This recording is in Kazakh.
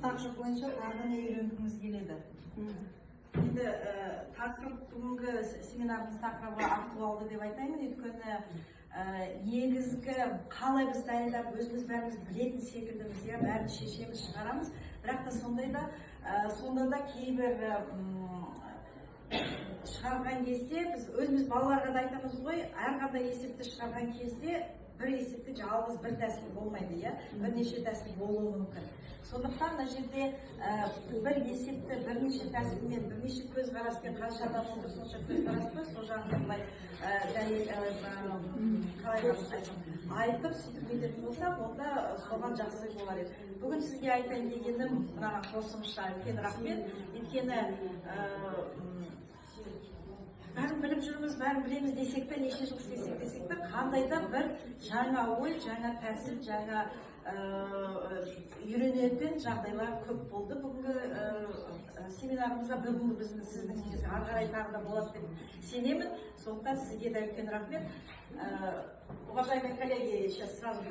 тақырып бойынша тағы не үйренгіңіз келеді? Енді тақырып бүгінгі семинарымыз тақырыбы актуалды деп айтайын, өйткені негізгі қалай біз дайындап өзіміз бәріміз білетін секілдіміз, бәрін шешеміз шығарамыз, бірақ та сонда да кейбір шығарған кезде біз өзіміз балаларға да айтамыз ғой, әрқандай есепті шығарған кезде бір есепті жалғыз бір тәсіл болмайды, бірнеше тәсіл болуы мүмкін. Сондықтан мына жерде бір есепті бірнеше тәсілмен, бірнеше көзқараспен, қанша адам отыр сонша көзқараспен, сол жағын былай айтып сөйтіп нететін болсақ, онда соған жақсы болар еді. Бүгін сізге айтайын дегенім мынаған қосымша үлкен рахмет. Өйткені бәрін біліп жүрміз, бәрін білеміз десек те, неше жыл істесек десек те, қандай да бір жаңа ой, жаңа тәсіл, жаңа үйренетін жағдайлар көп болды. Бүгінгі семинарымызда бүгінгі біздің сіздің ары қарай тағы да болады деп сенемін. Сондықтан сізге де үлкен рахмет. Уважаемые коллеги, сейчас сразу